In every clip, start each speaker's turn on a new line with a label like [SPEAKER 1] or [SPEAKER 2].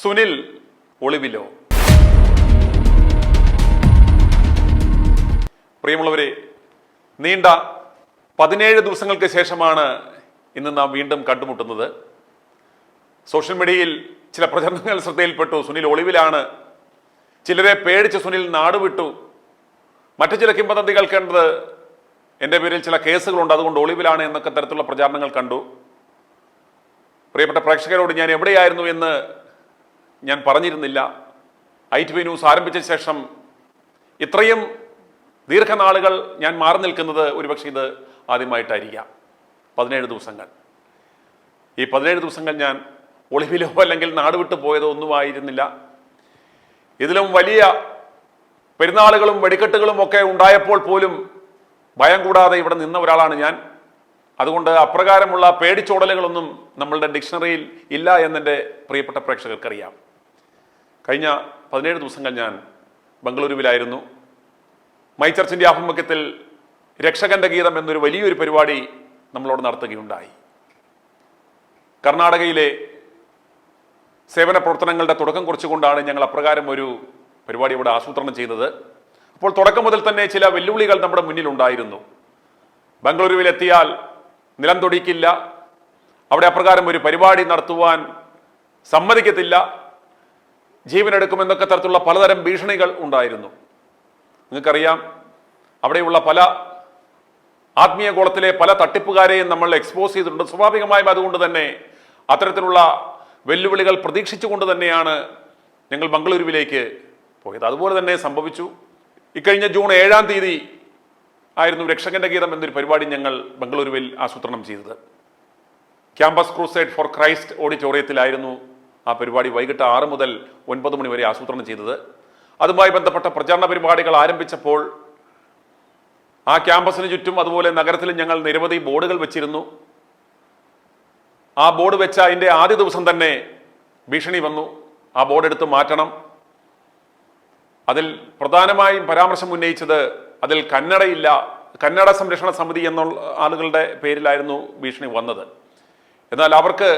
[SPEAKER 1] സുനിൽ ഒളിവിലോ? പ്രിയമുള്ളവരെ, നീണ്ട 17 ദിവസങ്ങൾക്ക് ശേഷമാണ് ഇന്ന് നാം വീണ്ടും കണ്ടുമുട്ടുന്നത്. സോഷ്യൽ മീഡിയയിൽ ചില പ്രചരണങ്ങൾ ശ്രദ്ധയിൽപ്പെട്ടു. സുനിൽ ഒളിവിലാണ്, ചിലരെ പേടിച്ച് സുനിൽ നാടുവിട്ടു, മറ്റു ചില കിംവദന്തികൾ കേട്ടത് എൻ്റെ പേരിൽ ചില കേസുകളുണ്ട്, അതുകൊണ്ട് ഒളിവിലാണ് എന്നൊക്കെ തരത്തിലുള്ള പ്രചാരണങ്ങൾ കണ്ടു. പ്രിയപ്പെട്ട പ്രേക്ഷകരോട് ഞാൻ എവിടെയായിരുന്നു എന്ന് ഞാൻ പറഞ്ഞിരുന്നില്ല. ITV ന്യൂസ് ആരംഭിച്ച ശേഷം ഇത്രയും ദീർഘനാളുകൾ ഞാൻ മാറി നിൽക്കുന്നത് ഒരുപക്ഷെ ഇത് ആദ്യമായിട്ടായിരിക്കാം. 17 ദിവസങ്ങൾ. ഈ 17 ദിവസങ്ങൾ ഞാൻ ഒളിവിലോ അല്ലെങ്കിൽ നാടുവിട്ടു പോയതോ ഒന്നുമായിരുന്നില്ല. ഇതിലും വലിയ പെരുന്നാളുകളും വെടിക്കെട്ടുകളും ഒക്കെ ഉണ്ടായപ്പോൾ പോലും ഭയം കൂടാതെ ഇവിടെ നിന്ന ഒരാളാണ് ഞാൻ. അതുകൊണ്ട് അപ്രകാരമുള്ള പേടിച്ചോടലുകളൊന്നും നമ്മളുടെ ഡിക്ഷണറിയിൽ ഇല്ല എന്നെൻ്റെ പ്രിയപ്പെട്ട പ്രേക്ഷകർക്കറിയാം. കഴിഞ്ഞ 17 ദിവസങ്ങൾ ഞാൻ ബംഗളൂരുവിലായിരുന്നു. മൈ ചർച്ചിൻ്റെ ആഭിമുഖ്യത്തിൽ രക്ഷകന്റെ ഗീതം എന്നൊരു വലിയൊരു പരിപാടി നമ്മളോട് നടത്തുകയുണ്ടായി. കർണാടകയിലെ സേവന പ്രവർത്തനങ്ങളുടെ തുടക്കം കുറിച്ചുകൊണ്ടാണ് ഞങ്ങൾ അപ്രകാരം ഒരു പരിപാടി ഇവിടെ ആസൂത്രണം ചെയ്തത്. അപ്പോൾ തുടക്കം മുതൽ തന്നെ ചില വെല്ലുവിളികൾ നമ്മുടെ മുന്നിലുണ്ടായിരുന്നു. ബംഗളൂരുവിലെത്തിയാൽ നിലം തൊടിക്കില്ല, അവിടെ അപ്രകാരം ഒരു പരിപാടി നടത്തുവാൻ സമ്മതിക്കത്തില്ല, ജീവനെടുക്കുമെന്നൊക്കെ തരത്തിലുള്ള പലതരം ഭീഷണികൾ ഉണ്ടായിരുന്നു. നിങ്ങൾക്കറിയാം, അവിടെയുള്ള പല ആത്മീയ ഗോളത്തിലെ പല തട്ടിപ്പുകാരെയും നമ്മൾ എക്സ്പോസ് ചെയ്തിട്ടുണ്ട്. സ്വാഭാവികമായും അതുകൊണ്ട് തന്നെ അത്തരത്തിലുള്ള വെല്ലുവിളികൾ പ്രതീക്ഷിച്ചുകൊണ്ട് തന്നെയാണ് ഞങ്ങൾ ബംഗളൂരുവിലേക്ക് പോയത്. അതുപോലെ തന്നെ സംഭവിച്ചു. ഇക്കഴിഞ്ഞ ജൂൺ 7-ാം തീയതി ആയിരുന്നു രക്ഷകന്റെ ഗീതം എന്നൊരു പരിപാടി ഞങ്ങൾ ബംഗളൂരുവിൽ ആസൂത്രണം ചെയ്തത്. ക്യാമ്പസ് ക്രൂസൈഡ് ഫോർ ക്രൈസ്റ്റ് ഓഡിറ്റോറിയത്തിലായിരുന്നു ആ പരിപാടി വൈകിട്ട് 6 മുതൽ 9 മണി വരെ ആസൂത്രണം ചെയ്തത്. അതുമായി ബന്ധപ്പെട്ട പ്രചാരണ പരിപാടികൾ ആരംഭിച്ചപ്പോൾ ആ ക്യാമ്പസിന് ചുറ്റും അതുപോലെ നഗരത്തിൽ ഞങ്ങൾ നിരവധി ബോർഡുകൾ വെച്ചിരുന്നു. ആ ബോർഡ് വെച്ച അതിൻ്റെ ആദ്യ ദിവസം തന്നെ ഭീഷണി വന്നു, ആ ബോർഡ് എടുത്ത് മാറ്റണം. അതിൽ പ്രധാനമായും പരാമർശം ഉന്നയിച്ചത് അതിൽ കന്നഡയില്ല, കന്നഡ സംരക്ഷണ സമിതി എന്നുള്ള ആളുകളുടെ പേരിലായിരുന്നു ഭീഷണി വന്നത്. എന്നാൽ അവർക്ക്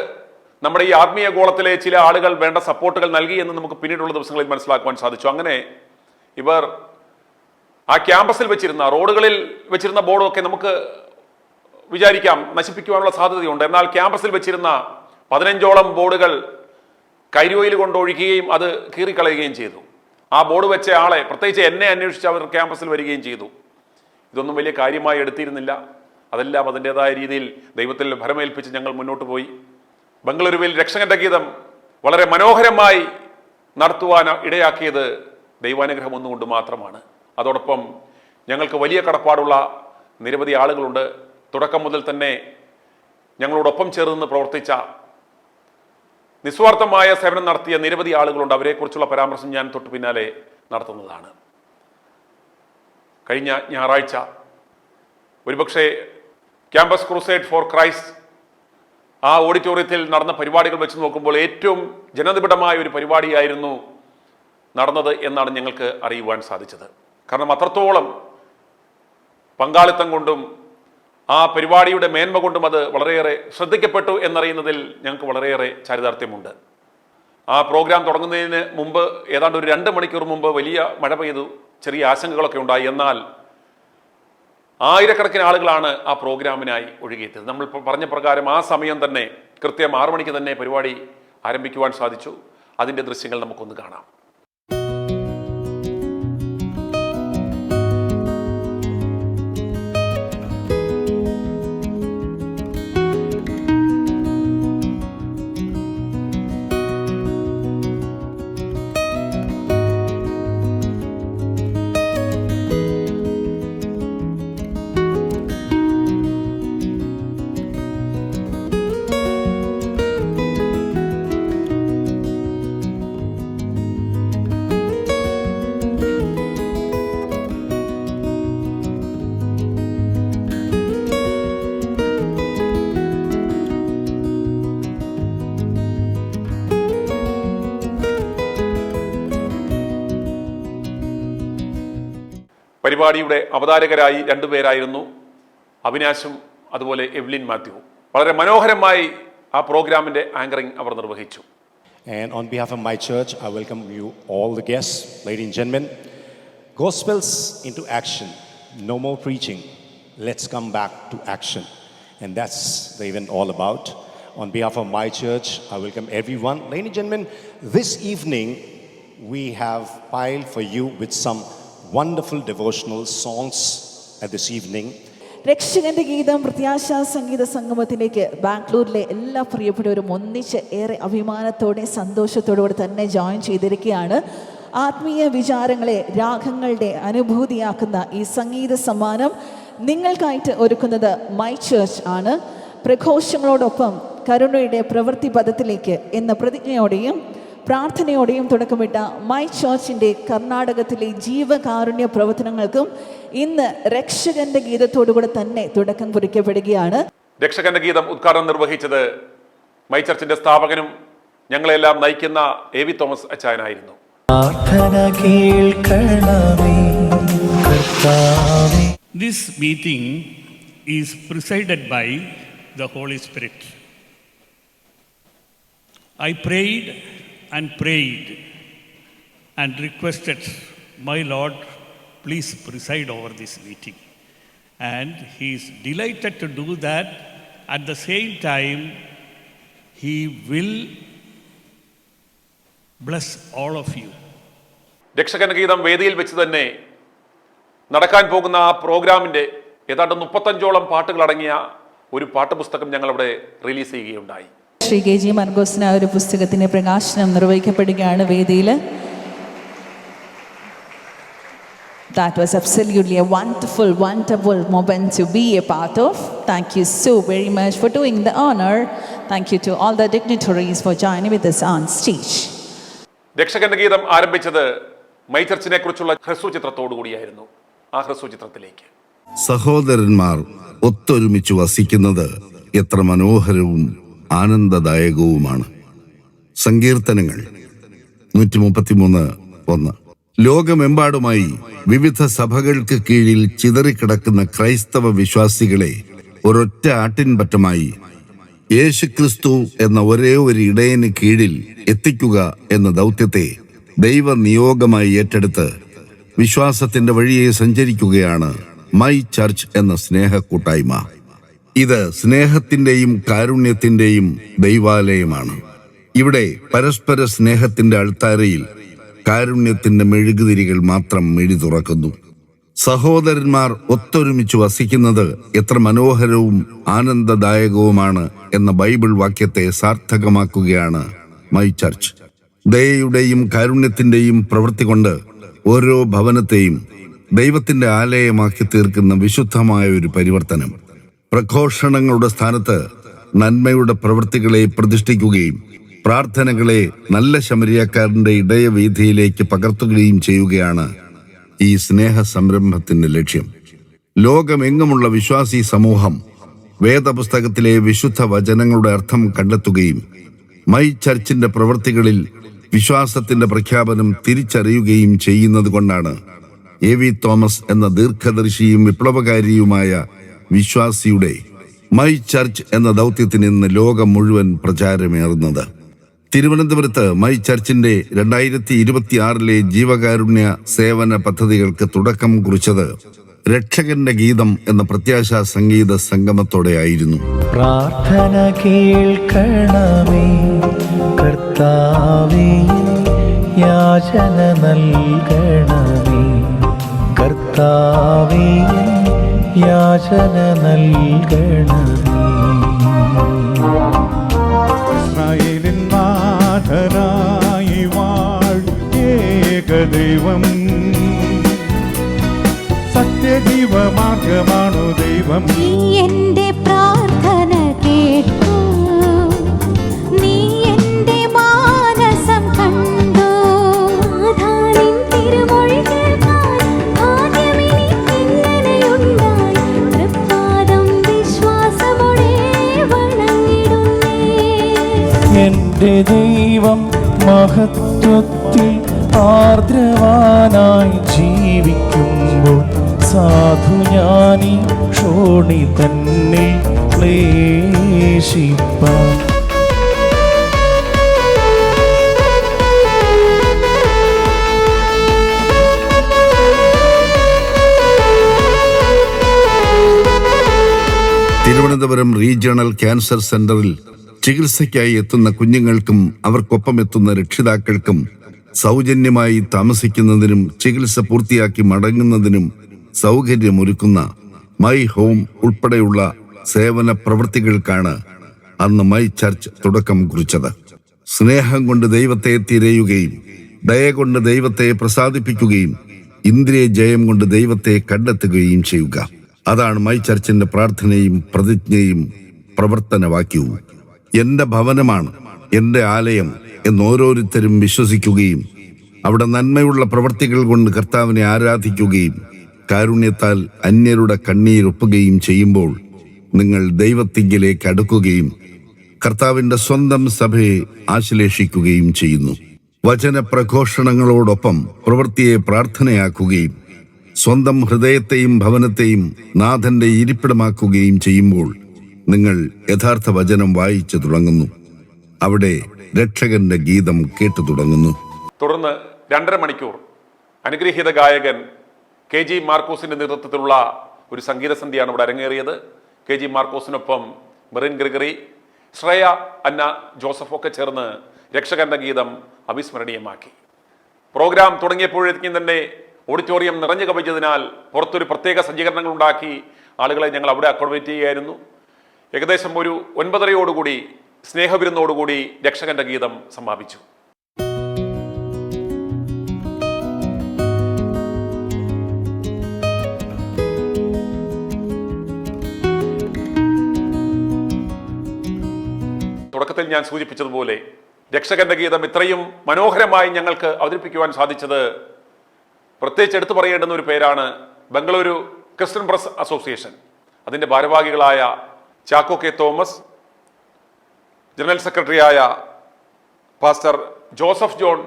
[SPEAKER 1] നമ്മുടെ ഈ ആത്മീയ ഗോളത്തിലെ ചില ആളുകൾ വേണ്ട സപ്പോർട്ടുകൾ നൽകി എന്ന് നമുക്ക് പിന്നീടുള്ള ദിവസങ്ങളിൽ മനസ്സിലാക്കുവാൻ സാധിച്ചു. അങ്ങനെ ഇവർ ആ ക്യാമ്പസിൽ വെച്ചിരുന്ന റോഡുകളിൽ വെച്ചിരുന്ന ബോർഡൊക്കെ നമുക്ക് വിചാരിക്കാം നശിപ്പിക്കുവാനുള്ള സാധ്യതയുണ്ട്. എന്നാൽ ക്യാമ്പസിൽ വെച്ചിരുന്ന 15ഓളം ബോർഡുകൾ കരിയോയിൽ കൊണ്ടൊഴുകുകയും അത് കീറിക്കളയുകയും ചെയ്തു. ആ ബോർഡ് വെച്ച ആളെ, പ്രത്യേകിച്ച് എന്നെ അന്വേഷിച്ച് അവർ ക്യാമ്പസിൽ വരികയും ചെയ്തു. ഇതൊന്നും വലിയ കാര്യമായി എടുത്തിരുന്നില്ല. അതെല്ലാം അതിൻ്റെതായ രീതിയിൽ ദൈവത്തിൽ ഭരമേൽപ്പിച്ച് ഞങ്ങൾ മുന്നോട്ട് പോയി. ബംഗളൂരുവിൽ രക്ഷകന്റെ ഗീതം വളരെ മനോഹരമായി നടത്തുവാൻ ഇടയാക്കിയത് ദൈവാനുഗ്രഹം ഒന്നുകൊണ്ട് മാത്രമാണ്. അതോടൊപ്പം ഞങ്ങൾക്ക് വലിയ കടപ്പാടുള്ള നിരവധി ആളുകളുണ്ട്. തുടക്കം മുതൽ തന്നെ ഞങ്ങളോടൊപ്പം ചേർന്ന് പ്രവർത്തിച്ച, നിസ്വാർത്ഥമായ സേവനം നടത്തിയ നിരവധി ആളുകളുണ്ട്. അവരെക്കുറിച്ചുള്ള പരാമർശം ഞാൻ തൊട്ടു പിന്നാലെ നടത്തുന്നതാണ്. കഴിഞ്ഞ ഞായറാഴ്ച ഒരുപക്ഷെ ക്യാമ്പസ് ക്രൂസൈഡ് ഫോർ ക്രൈസ്റ്റ് ആ ഓഡിറ്റോറിയത്തിൽ നടന്ന പരിപാടികൾ വെച്ച് നോക്കുമ്പോൾ ഏറ്റവും ജനനിബിഡമായ ഒരു പരിപാടിയായിരുന്നു നടന്നത് എന്നാണ് ഞങ്ങൾക്ക് അറിയുവാൻ സാധിച്ചത്. കാരണം അത്രത്തോളം പങ്കാളിത്തം കൊണ്ടും ആ പരിപാടിയുടെ മേന്മ കൊണ്ടും അത് വളരെയേറെ ശ്രദ്ധിക്കപ്പെട്ടു എന്നറിയുന്നതിൽ ഞങ്ങൾക്ക് വളരെയേറെ ചാരിതാർത്ഥ്യമുണ്ട്. ആ പ്രോഗ്രാം തുടങ്ങുന്നതിന് മുമ്പ് ഏതാണ്ട് ഒരു 2 മണിക്കൂർ മുമ്പ് വലിയ മഴ പെയ്തു, ചെറിയ ആശങ്കകളൊക്കെ ഉണ്ടായി. എന്നാൽ ആയിരക്കണക്കിന് ആളുകളാണ് ആ പ്രോഗ്രാമിനായി ഒഴുകിയെത്തിയത്. നമ്മൾ പറഞ്ഞ പ്രകാരം ആ സമയം തന്നെ കൃത്യം 6 മണിക്ക് തന്നെ പരിപാടി ആരംഭിക്കുവാൻ സാധിച്ചു. അതിൻ്റെ ദൃശ്യങ്ങൾ നമുക്കൊന്ന് കാണാം. പരിപാടിയുടെ അവതാരകരായി 2 പേരായിരുന്നു, അവിനാശും അതുപോലെ എവ്ലിൻ മാത്യുവും. വളരെ മനോഹരമായി ആ പ്രോഗ്രാമിൻ്റെ ആങ്കറിംഗ് അവർ നിർവഹിച്ചു.
[SPEAKER 2] And on behalf of my church, I welcome you all the guests, ladies and gentlemen. Gospels into action. No more preaching. Let's come back to action. And that's the event all about. On behalf of my church, I welcome everyone. Ladies and gentlemen, this evening we have piled for you with some wonderful devotional songs at this evening.
[SPEAKER 3] രക്ഷകന്റെ ഗീതം പ്രത്യാശാ സംഗീത സംഗമത്തിലേക്ക് ബാംഗ്ലൂരിലെ എല്ലാ പ്രിയപ്പെട്ടവരും ഒന്നിച്ച് ഏറെ അഭിമാനത്തോടെ സന്തോഷത്തോടുകൂടി തന്നെ join ചെയ്തിരിക്കുകയാണ്. ആത്മീയ വിചാരങ്ങളെ രാഗങ്ങളുടെ അനുഭൂതിയാക്കുന്ന ഈ സംഗീത സമ്മാനം നിങ്ങൾക്കായിട്ട് ഒരുക്കുന്നത് മൈ ചർച്ച് ആണ്. പ്രഘോഷങ്ങളോടൊപ്പം കരുണയുടെ പ്രവൃത്തി പദത്തിലേക്ക് എന്ന പ്രതിജ്ഞയോടെയും പ്രാർത്ഥനയോടെയും തുടക്കമിട്ട മൈ ചർച്ചിൻ്റെ കർണാടകത്തിലെ ജീവകാരുണ്യ പ്രവർത്തനങ്ങൾക്കും ഇന്ന് രക്ഷകന്റെ ഗീതത്തോടുകൂടെ തന്നെ തുടക്കം കുറിക്കപ്പെടുകയാണ്.
[SPEAKER 1] രക്ഷകന്റെ ഗീതം ഉദ്ഘാടനം നിർവഹിച്ചത് മൈ ചർച്ചിന്റെ സ്ഥാപകനും ഞങ്ങളെല്ലാം നയിക്കുന്ന എ.വി. Thomas അച്ചായനായിരുന്നു.
[SPEAKER 4] This meeting is presided by the Holy Spirit. I prayed and requested, my Lord, please preside over this meeting. And he is delighted to do that. At the same time, he will bless all of you.
[SPEAKER 1] രക്ഷകന്റെ ഗീതം വേദിയിൽ വെച്ച് തന്നെ നടക്കാൻ പോകുന്ന ആ പ്രോഗ്രാമിന്റെ ഏതാണ്ട് 35ഓളം പാട്ടുകൾ അടങ്ങിയ ഒരു പാട്ടുപുസ്തകം ഞങ്ങളവിടെ റിലീസ് ചെയ്യുകയുണ്ടായി.
[SPEAKER 3] ശ്രീ കെ ജി മർഗോസിന് ഒരു പുസ്തകത്തിന്റെ പ്രകാശനം നിർവഹിക്കപ്പെടുകയാണ് വേദിയിൽ. That was absolutely a wonderful moment to be a part of. Thank you so very much for doing the honor. Thank you to all the dignitaries for joining with us on stage.
[SPEAKER 1] രക്ഷകന്റെ ഗീതം ആരംഭിച്ചത് my ചർച്ചിനെ കുറിച്ചുള്ള ഹ്രസ്വ ചിത്രത്തോടു കൂടിയായിരുന്നു. ആ ഹ്രസ്വ ചിത്രത്തിലേക്ക്
[SPEAKER 5] സഹോദരന്മാർ ഒത്തൊരുമിച്ച് വസിക്കുന്നത് എത്ര മനോഹരവും ആനന്ദദായകവുമാണ്. സങ്കീർത്തനങ്ങൾ 133:1. ലോകമെമ്പാടുമായി വിവിധ സഭകൾക്ക് കീഴിൽ ചിതറിക്കിടക്കുന്ന ക്രൈസ്തവ വിശ്വാസികളെ ഒരൊറ്റ ആട്ടിൻപറ്റമായി യേശുക്രിസ്തു എന്ന ഒരേ ഒരു ഇടയന് കീഴിൽ എത്തിക്കുക എന്ന ദൗത്യത്തെ ദൈവനിയോഗമായി ഏറ്റെടുത്ത് വിശ്വാസത്തിന്റെ വഴിയെ സഞ്ചരിക്കുകയാണ് മൈ ചർച്ച് എന്ന സ്നേഹ കൂട്ടായ്മ. ഇത് സ്നേഹത്തിന്റെയും കാരുണ്യത്തിന്റെയും ദൈവാലയമാണ്. ഇവിടെ പരസ്പര സ്നേഹത്തിന്റെ അൾത്താരയിൽ കാരുണ്യത്തിന്റെ മെഴുകുതിരികൾ മാത്രം മിഴി തുറക്കുന്നു. സഹോദരന്മാർ ഒത്തൊരുമിച്ച് വസിക്കുന്നത് എത്ര മനോഹരവും ആനന്ദദായകവുമാണ് എന്ന ബൈബിൾ വാക്യത്തെ സാർത്ഥകമാക്കുകയാണ് മൈ ചർച്ച്. ദയയുടെയും കാരുണ്യത്തിന്റെയും പ്രവൃത്തി കൊണ്ട് ഓരോ ഭവനത്തെയും ദൈവത്തിന്റെ ആലയമാക്കി തീർക്കുന്ന വിശുദ്ധമായ ഒരു പരിവർത്തനം. പ്രഘോഷണങ്ങളുടെ സ്ഥാനത്ത് നന്മയുടെ പ്രവൃത്തികളെ പ്രതിഷ്ഠിക്കുകയും പ്രാർത്ഥനകളെ നല്ല ശമരിയക്കാരന്റെ ഇടയവീഥിയിലേക്ക് പകർത്തുകയും ചെയ്യുകയാണ് ഈ സ്നേഹ സംരംഭത്തിന്റെ ലക്ഷ്യം. ലോകമെങ്ങുമുള്ള വിശ്വാസി സമൂഹം വേദപുസ്തകത്തിലെ വിശുദ്ധ വചനങ്ങളുടെ അർത്ഥം കണ്ടെത്തുകയും മൈ ചർച്ചിന്റെ പ്രവൃത്തികളിൽ വിശ്വാസത്തിന്റെ പ്രഖ്യാപനം തിരിച്ചറിയുകയും ചെയ്യുന്നത് കൊണ്ടാണ് എ.വി. തോമസ് എന്ന ദീർഘദർശിയും വിപ്ലവകാരിയുമായ വിശ്വാസിയുടെ മൈ ചർച്ച് എന്ന ദൗത്യത്തിന് ഇന്ന് ലോകം മുഴുവൻ പ്രചാരമേറുന്നത്. തിരുവനന്തപുരത്ത് മൈ ചർച്ചിന്റെ 2026 ജീവകാരുണ്യ സേവന പദ്ധതികൾക്ക് തുടക്കം കുറിച്ചത് രക്ഷകന്റെ ഗീതം എന്ന പ്രത്യാശാ സംഗീത സംഗമത്തോടെയായിരുന്നു.
[SPEAKER 6] പ്രാർത്ഥന കേൾക്കണമേ കർത്താവേ, യാചന നൽകണമേ കർത്താവേ, യാചന നൽകണമേ.
[SPEAKER 7] ഇസ്രായേലിൻ നാഥനായി വാഴും ഏകദൈവം, സത്യജീവമാർഗമാണു ദൈവം.
[SPEAKER 8] നീ എന്റെ പ്രാർത്ഥന കേട്ടു, നീ എന്റെ മാനസം കണ്ടു. നിൻ തിരുമൊഴികൾ ഭാഗ്യമെനിക്കിങ്ങനെയുണ്ടായി, തൃപ്പാദം വിശ്വാസമോടെ വണങ്ങിടുന്നേ.
[SPEAKER 6] എന്റെ ദൈവം മഹത്വത്തിൽ ആർദ്രവാനായി ജീവിക്കുമ്പോൾ സാധു ഞാനീ ക്ഷോണി തന്നെ ക്ലേശിപ്പാൻ.
[SPEAKER 5] തിരുവനന്തപുരം റീജിയണൽ ക്യാൻസർ സെന്ററിൽ ചികിത്സയ്ക്കായി എത്തുന്ന കുഞ്ഞുങ്ങൾക്കും അവർക്കൊപ്പം എത്തുന്ന രക്ഷിതാക്കൾക്കും സൗജന്യമായി താമസിക്കുന്നതിനും ചികിത്സ പൂർത്തിയാക്കി മടങ്ങുന്നതിനും സൗകര്യമൊരുക്കുന്ന മൈ ഹോം ഉൾപ്പെടെയുള്ള സേവന പ്രവൃത്തികൾക്കാണ് അന്ന് മൈ ചർച്ച് തുടക്കം കുറിച്ചത്. സ്നേഹം കൊണ്ട് ദൈവത്തെ തിരയുകയും ദയ കൊണ്ട് ദൈവത്തെ പ്രസാദിപ്പിക്കുകയും ഇന്ദ്രിയ ജയം കൊണ്ട് ദൈവത്തെ കണ്ടെത്തുകയും ചെയ്യുക. അതാണ് മൈ ചർച്ചിന്റെ പ്രാർത്ഥനയും പ്രതിജ്ഞയും പ്രവർത്തനവാക്യവും. എന്റെ ഭവനമാണ് എന്റെ ആലയം എന്ന് ഓരോരുത്തരും വിശ്വസിക്കുകയും അവിടെ നന്മയുള്ള പ്രവൃത്തികൾ കൊണ്ട് കർത്താവിനെ ആരാധിക്കുകയും കാരുണ്യത്താൽ അന്യരുടെ കണ്ണീരൊപ്പുകയും ചെയ്യുമ്പോൾ നിങ്ങൾ ദൈവത്തിങ്കിലേക്ക് അടുക്കുകയും കർത്താവിന്റെ സ്വന്തം സഭയെ ആശ്ലേഷിക്കുകയും ചെയ്യുന്നു. വചന പ്രഘോഷണങ്ങളോടൊപ്പം പ്രവൃത്തിയെ പ്രാർത്ഥനയാക്കുകയും സ്വന്തം ഹൃദയത്തെയും ഭവനത്തെയും നാഥന്റെ ഇരിപ്പിടമാക്കുകയും ചെയ്യുമ്പോൾ നിങ്ങൾ യഥാർത്ഥ വചനം വായിച്ചു തുടങ്ങുന്നു. അവിടെ രക്ഷകന്റെ ഗീതം കേട്ടു തുടങ്ങുന്നു.
[SPEAKER 1] തുടർന്ന് 2.5 മണിക്കൂർ അനുഗ്രഹീത ഗായകൻ KG മാർക്കോസിന്റെ നേതൃത്വത്തിലുള്ള ഒരു സംഗീത സന്ധ്യയാണ് ഇവിടെ അരങ്ങേറിയത്. KG മാർക്കോസിനൊപ്പം മെറിൻ ഗ്രിഗറി, ശ്രേയ, അന്ന ജോസഫ് ഒക്കെ ചേർന്ന് രക്ഷകന്റെ ഗീതം അവിസ്മരണീയമാക്കി. പ്രോഗ്രാം തുടങ്ങിയപ്പോഴേക്കും തന്നെ ഓഡിറ്റോറിയം നിറഞ്ഞു കവിഞ്ഞതിനാൽ പുറത്തൊരു പ്രത്യേക സജ്ജീകരണങ്ങൾ ഉണ്ടാക്കി ആളുകളെ ഞങ്ങൾ അവിടെ അക്കോമഡേറ്റ് ചെയ്യുകയായിരുന്നു. ഏകദേശം ഒരു 9:30 സ്നേഹവിരുന്നോടുകൂടി രക്ഷകന്റെ ഗീതം സമാപിച്ചു. തുടക്കത്തിൽ ഞാൻ സൂചിപ്പിച്ചതുപോലെ രക്ഷകന്റെ ഗീതം ഇത്രയും മനോഹരമായി ഞങ്ങൾക്ക് അവതരിപ്പിക്കുവാൻ സാധിച്ചത് പ്രത്യേകിച്ച് എടുത്തു പറയേണ്ടുന്ന ഒരു പേരാണ് ബംഗളൂരു ക്രിസ്ത്യൻ പ്രസ് അസോസിയേഷൻ. അതിൻ്റെ ഭാരവാഹികളായ ചാക്കോ കെ തോമസ്, ജനറൽ സെക്രട്ടറിയായ പാസ്റ്റർ ജോസഫ് ജോൺ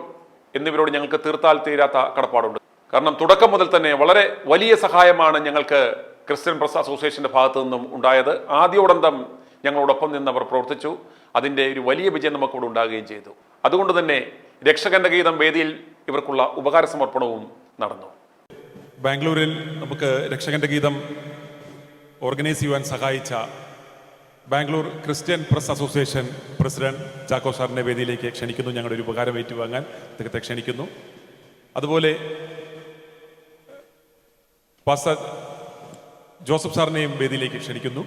[SPEAKER 1] എന്നിവരോട് ഞങ്ങൾക്ക് തീർത്താൽ തീരാത്ത കടപ്പാടുണ്ട്. കാരണം തുടക്കം മുതൽ തന്നെ വളരെ വലിയ സഹായമാണ് ഞങ്ങൾക്ക് ക്രിസ്ത്യൻ പ്രസ് അസോസിയേഷന്റെ ഭാഗത്തു നിന്നും ഉണ്ടായത്. ആദ്യോടന്തം ഞങ്ങളോടൊപ്പം നിന്നവർ പ്രവർത്തിച്ചു. അതിൻ്റെ ഒരു വലിയ വിജയം നമുക്കിവിടെ ഉണ്ടാകുകയും ചെയ്തു. അതുകൊണ്ട് തന്നെ രക്ഷകന്റെ ഗീതം വേദിയിൽ ഇവർക്കുള്ള ഉപകാര സമർപ്പണവും നടന്നു.
[SPEAKER 9] ബാംഗ്ലൂരിൽ നമുക്ക് രക്ഷകന്റെ ഗീതം ഓർഗനൈസ് ചെയ്യുവാൻ സഹായിച്ച Bangalore Christian press association president Chacko സാറിനെ വേദിയിലേക്ക് ക്ഷണിക്കുന്നു. ഞങ്ങളുടെ ഒരു ഉപകാരം ഏറ്റുവാങ്ങാൻ അദ്ദേഹത്തെ ക്ഷണിക്കുന്നു. അതുപോലെ പാസ്റ്റർ ജോസഫ് സാറിനെയും വേദിയിലേക്ക് ക്ഷണിക്കുന്നു.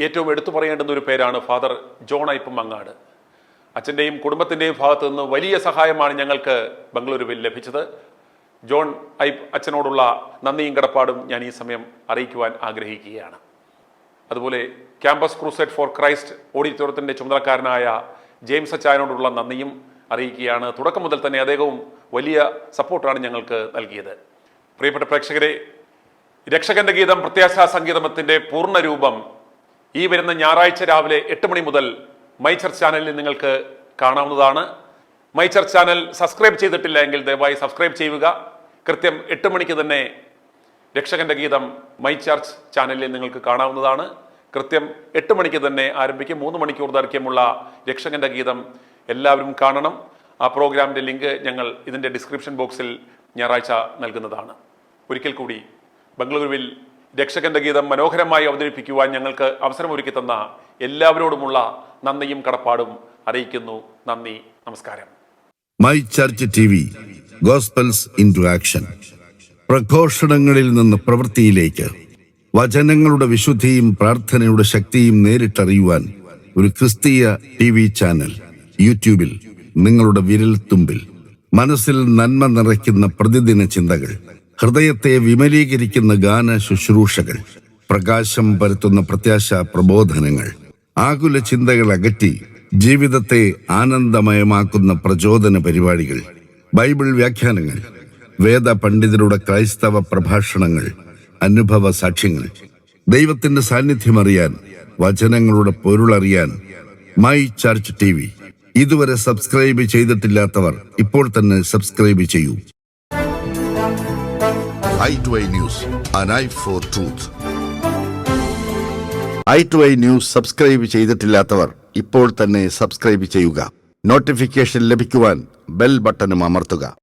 [SPEAKER 1] ഏറ്റവും എടുത്തു പറയേണ്ടുന്ന ഒരു പേരാണ് ഫാദർ ജോൺ ഐപ്പ് മങ്ങാട്. അച്ഛൻ്റെയും കുടുംബത്തിൻ്റെയും ഭാഗത്തു നിന്ന് വലിയ സഹായമാണ് ഞങ്ങൾക്ക് ബംഗളൂരുവിൽ ലഭിച്ചത്. ജോൺ ഐപ്പ് അച്ഛനോടുള്ള നന്ദിയും കടപ്പാടും ഞാൻ ഈ സമയം അറിയിക്കുവാൻ ആഗ്രഹിക്കുകയാണ്. അതുപോലെ ക്യാമ്പസ് ക്രൂസൈഡ് ഫോർ ക്രൈസ്റ്റ് ഓഡിറ്റോറിയത്തിൻ്റെ ചുമതലക്കാരനായ ജെയിംസ് അച്ചായനോടുള്ള നന്ദിയും അറിയിക്കുകയാണ്. തുടക്കം മുതൽ തന്നെ അദ്ദേഹവും വലിയ സപ്പോർട്ടാണ് ഞങ്ങൾക്ക് നൽകിയത്. പ്രിയപ്പെട്ട പ്രേക്ഷകരെ, രക്ഷകന്റെ ഗീതം പ്രത്യാശാ സംഗീതത്തിൻ്റെ പൂർണ്ണരൂപം ഈ വരുന്ന ഞായറാഴ്ച രാവിലെ 8 മണി മുതൽ മൈ ചർച്ച് ചാനലിൽ നിങ്ങൾക്ക് കാണാവുന്നതാണ്. മൈ ചർച്ച് ചാനൽ സബ്സ്ക്രൈബ് ചെയ്തിട്ടില്ല എങ്കിൽ ദയവായി സബ്സ്ക്രൈബ് ചെയ്യുക. കൃത്യം 8 മണിക്ക് തന്നെ രക്ഷകന്റെ ഗീതം മൈ ചർച്ച് ചാനലിൽ നിങ്ങൾക്ക് കാണാവുന്നതാണ്. കൃത്യം 8 മണിക്ക് തന്നെ ആരംഭിക്കും. 3 മണിക്കൂർ ദൈർഘ്യമുള്ള രക്ഷകന്റെ ഗീതം എല്ലാവരും കാണണം. ആ പ്രോഗ്രാമിൻ്റെ ലിങ്ക് ഞങ്ങൾ ഇതിൻ്റെ ഡിസ്ക്രിപ്ഷൻ ബോക്സിൽ ഞായറാഴ്ച നൽകുന്നതാണ്. ഒരിക്കൽ കൂടി ബംഗളൂരുവിൽ രക്ഷകന്റെ ഗീതം മനോഹരമായി അവതരിപ്പിക്കുവാൻ ഞങ്ങൾക്ക് അവസരമൊരുക്കി തന്ന എല്ലാവരോടുമുള്ള നന്ദിയും കടപ്പാടും അറിയിക്കുന്നു. നന്ദി, നമസ്കാരം.
[SPEAKER 5] My church TV, gospels into action. പ്രഘോഷണങ്ങളിൽ നിന്ന് പ്രവൃത്തിയിലേക്ക്. വചനങ്ങളുടെ വിശുദ്ധിയും പ്രാർത്ഥനയുടെ ശക്തിയും നേരിട്ടറിയുവാൻ ഒരു ക്രിസ്തീയ TV ചാനൽ യൂട്യൂബിൽ നിങ്ങളുടെ വിരൽത്തുമ്പിൽ. മനസ്സിൽ നന്മ നിറയ്ക്കുന്ന പ്രതിദിന ചിന്തകൾ, ഹൃദയത്തെ വിമലീകരിക്കുന്ന ഗാന ശുശ്രൂഷകൾ, പ്രകാശം പരത്തുന്ന പ്രത്യാശാ പ്രബോധനങ്ങൾ, ആകുല ചിന്തകൾ അകറ്റി ജീവിതത്തെ ആനന്ദമയമാക്കുന്ന പ്രചോദന പരിപാടികൾ, ബൈബിൾ വ്യാഖ്യാനങ്ങൾ, വേദ പണ്ഡിതരുടെ ക്രൈസ്തവ പ്രഭാഷണങ്ങൾ, അനുഭവ സാക്ഷ്യങ്ങൾ, ദൈവത്തിന്റെ സാന്നിധ്യമറിയാൻ, വചനങ്ങളുടെ പൊരുളറിയാൻ മൈ ചർച്ച് TV. ഇതുവരെ സബ്സ്ക്രൈബ് ചെയ്തിട്ടില്ലാത്തവർ ഇപ്പോൾ തന്നെ സബ്സ്ക്രൈബ് ചെയ്യൂ.
[SPEAKER 10] i2i News, an eye for truth. i2i News subscribe ചെയ്തിട്ടില്ലാത്തവർ
[SPEAKER 5] ഇപ്പോൾ തന്നെ സബ്സ്ക്രൈബ് ചെയ്യുക. നോട്ടിഫിക്കേഷൻ ലഭിക്കുവാൻ ബെൽ ബട്ടണും അമർത്തുക.